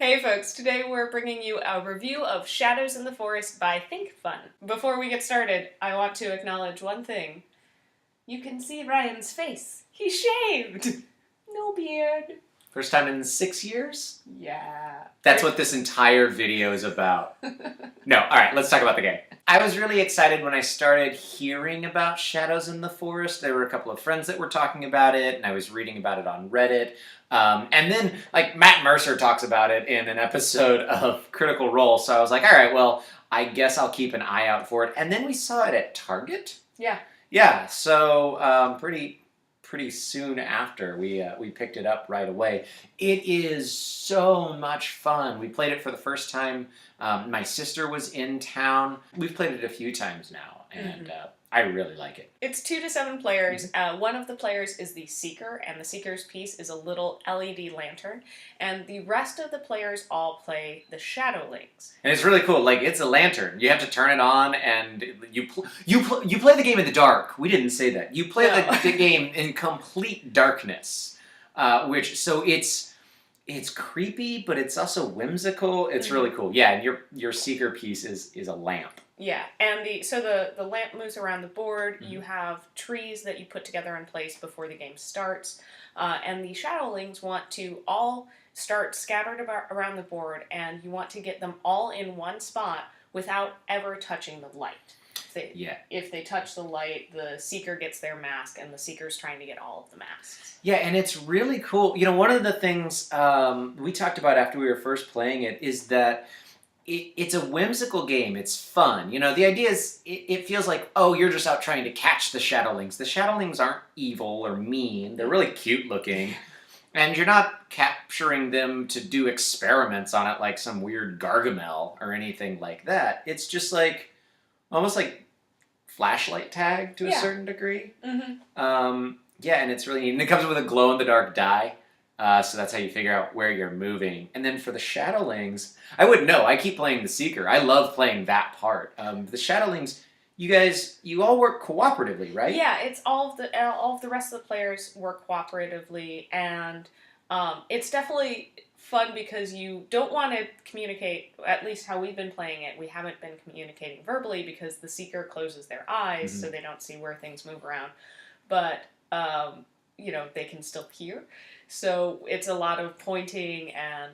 Hey folks, today we're bringing you a review of Shadows in the Forest by Thinkfun. Before we get started, I want to acknowledge one thing. You can see Ryan's face. He's shaved! No beard. First time in 6 years? Yeah. That's what this entire video is about. No, alright, let's talk about the game. I was really excited when I started hearing about Shadows in the Forest. There were a couple of friends that were talking about it, and I was reading about it on Reddit. And then, Matt Mercer talks about it in an episode of Critical Role, so I was like, alright, well, I guess I'll keep an eye out for it. And then we saw it at Target? Yeah. Yeah, so pretty soon after we picked it up right away. It is so much fun. We played it for the first time. My sister was in town. We've played it a few times now, and I really like it. It's 2 to 7 players. One of the players is the Seeker, and the Seeker's piece is a little LED lantern. And the rest of the players all play the Shadowlings. And it's really cool. It's a lantern. You have to turn it on, and you play the game in the dark. We didn't say that. You play the game in complete darkness, so it's creepy, but it's also whimsical. It's really cool. Yeah, and your Seeker piece is a lamp. Yeah, and the lamp moves around the board. You have trees that you put together in place before the game starts, and the Shadowlings want to all start scattered around the board, and you want to get them all in one spot without ever touching the light. If they touch the light, the Seeker gets their mask, and the Seeker's trying to get all of the masks. Yeah, and it's really cool. You know, one of the things we talked about after we were first playing it is that it's a whimsical game. It's fun. You know, the idea is it feels like, oh, you're just out trying to catch the Shadowlings. The Shadowlings aren't evil or mean. They're really cute looking. And you're not capturing them to do experiments on it like some weird Gargamel or anything like that. It's just almost like flashlight tag to a certain degree. Yeah, and it's really neat. And it comes with a glow-in-the-dark die. So that's how you figure out where you're moving. And then for the Shadowlings, I wouldn't know. I keep playing the Seeker. I love playing that part. The Shadowlings, you all work cooperatively, right? Yeah, it's all of the rest of the players work cooperatively, and it's definitely fun because you don't want to communicate, at least how we've been playing it. We haven't been communicating verbally because the Seeker closes their eyes so they don't see where things move around. But, they can still hear. So it's a lot of pointing, and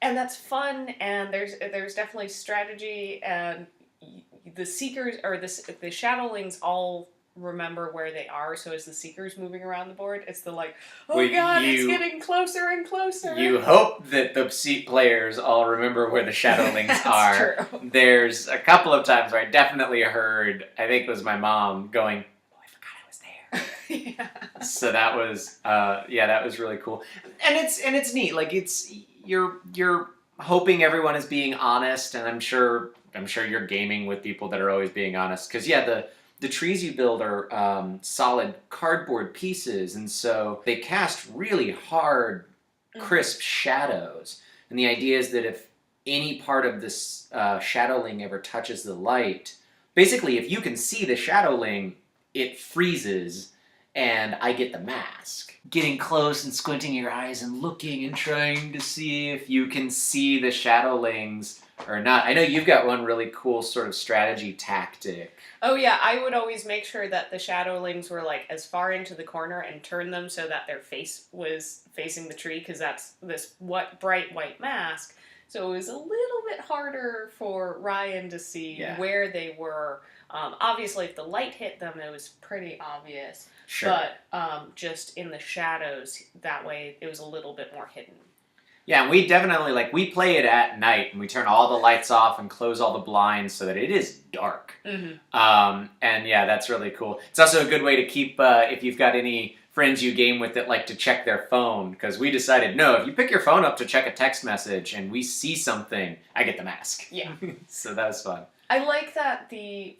that's fun, and there's definitely strategy, and the Seekers, or the Shadowlings all remember where they are, so as the Seeker's moving around the board, it's it's getting closer and closer. You hope that the seat players all remember where the Shadowlings are. True. There's a couple of times where I definitely heard, I think it was my mom, going, oh, I forgot I was there. Yeah. So that was, that was really cool. And it's neat. You're hoping everyone is being honest, and I'm sure you're gaming with people that are always being honest. Because, the trees you build are solid cardboard pieces, and so they cast really hard, crisp shadows. And the idea is that if any part of this Shadowling ever touches the light, basically if you can see the Shadowling, it freezes, and I get the mask. Getting close and squinting your eyes and looking and trying to see if you can see the Shadowlings or not. I know you've got one really cool sort of strategy tactic. Oh yeah, I would always make sure that the Shadowlings were as far into the corner and turn them so that their face was facing the tree, because that's this bright white mask. So it was a little bit harder for Ryan to see where they were. Obviously, if the light hit them, it was pretty obvious. Sure. But just in the shadows, that way it was a little bit more hidden. Yeah, and we definitely, we play it at night, and we turn all the lights off and close all the blinds so that it is dark. And that's really cool. It's also a good way to keep, if you've got any friends you game with that like to check their phone, because we decided, no, if you pick your phone up to check a text message and we see something, I get the mask. Yeah. So that was fun. I like that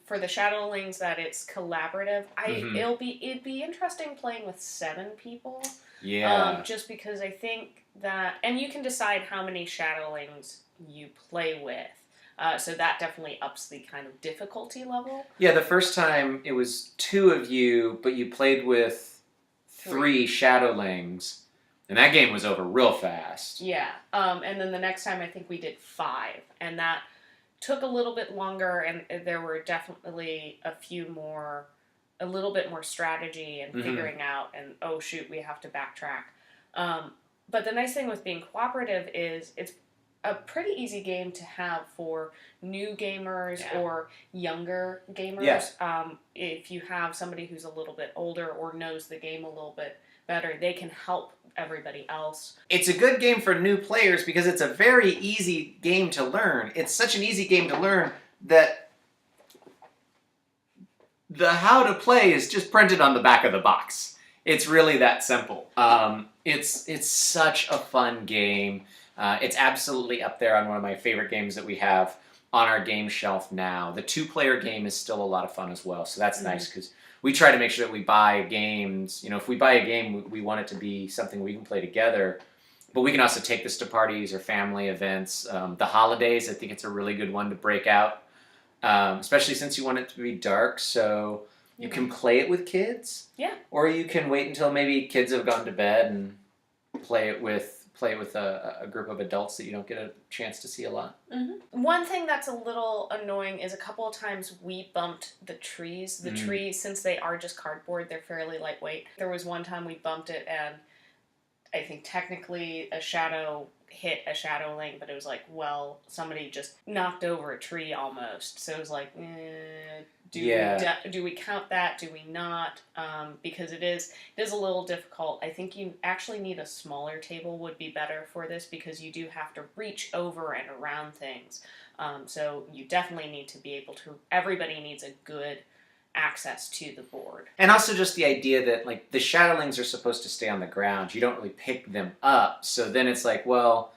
for the Shadowlings that it's collaborative. It'd be interesting playing with 7 people. Yeah. Just because I think that, and you can decide how many Shadowlings you play with. So that definitely ups the kind of difficulty level. Yeah, the first time it was 2 of you, but you played with 3 Shadowlings. And that game was over real fast. Yeah. And then the next time I think we did 5, and that took a little bit longer, and there were definitely a little bit more strategy and figuring out, and oh shoot, we have to backtrack. But the nice thing with being cooperative is it's a pretty easy game to have for new gamers or younger gamers. If you have somebody who's a little bit older or knows the game a little bit better, they can help everybody else. It's a good game for new players because it's a very easy game to learn. It's such an easy game to learn that the how to play is just printed on the back of the box. It's really that simple. It's such a fun game. It's absolutely up there on one of my favorite games that we have on our game shelf now. The 2-player game is still a lot of fun as well, so that's nice because we try to make sure that we buy games. You know, if we buy a game, we want it to be something we can play together. But we can also take this to parties or family events. The holidays, I think it's a really good one to break out, especially since you want it to be dark. So you can play it with kids. Yeah. Or you can wait until maybe kids have gone to bed and play it with a group of adults that you don't get a chance to see a lot. One thing that's a little annoying is a couple of times we bumped the trees. The trees, since they are just cardboard, they're fairly lightweight. There was one time we bumped it, and I think technically a shadow hit a shadow link, but it was like, well, somebody just knocked over a tree almost. So it was like, do we count that? Do we not? Because it is a little difficult. I think you actually need a smaller table would be better for this because you do have to reach over and around things. So you definitely need to be able to, everybody needs a good access to the board. And also just the idea that like the shadowlings are supposed to stay on the ground. You don't really pick them up. So then it's like, well,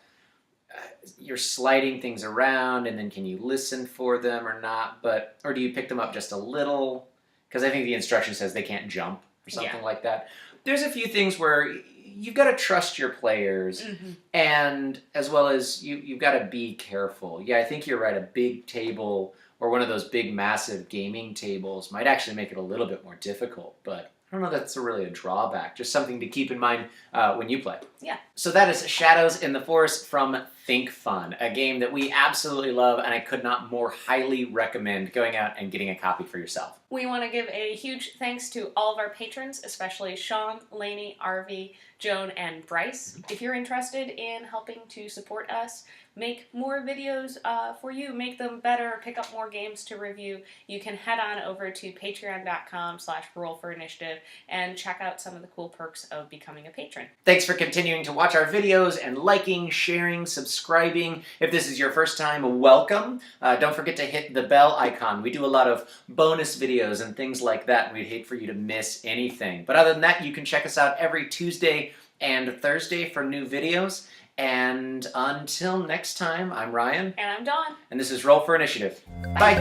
you're sliding things around and then can you listen for them or not? Or do you pick them up just a little? Because I think the instruction says they can't jump or something like that. There's a few things where you've got to trust your players and as well as you've got to be careful. Yeah, I think you're right. A big table or one of those big, massive gaming tables might actually make it a little bit more difficult, but I don't know that's really a drawback. Just something to keep in mind when you play. Yeah. So that is Shadows in the Forest from Thinkfun, a game that we absolutely love and I could not more highly recommend going out and getting a copy for yourself. We want to give a huge thanks to all of our patrons, especially Sean, Lainey, Arvie, Joan, and Bryce. If you're interested in helping to support us, make more videos for you, make them better, pick up more games to review, you can head on over to patreon.com/rollforinitiative and check out some of the cool perks of becoming a patron. Thanks for continuing to watch our videos and liking, sharing, subscribing. If this is your first time, welcome. Don't forget to hit the bell icon. We do a lot of bonus videos and things like that, and we'd hate for you to miss anything. But other than that, you can check us out every Tuesday and Thursday for new videos. And until next time, I'm Ryan. And I'm Dawn. And this is Roll for Initiative. Bye.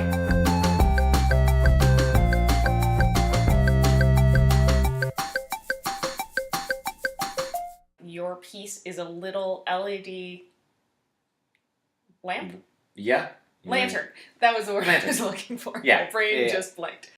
Your piece is a little LED lamp? Yeah. Lantern. That was the word I was looking for. Yeah. My brain just blanked.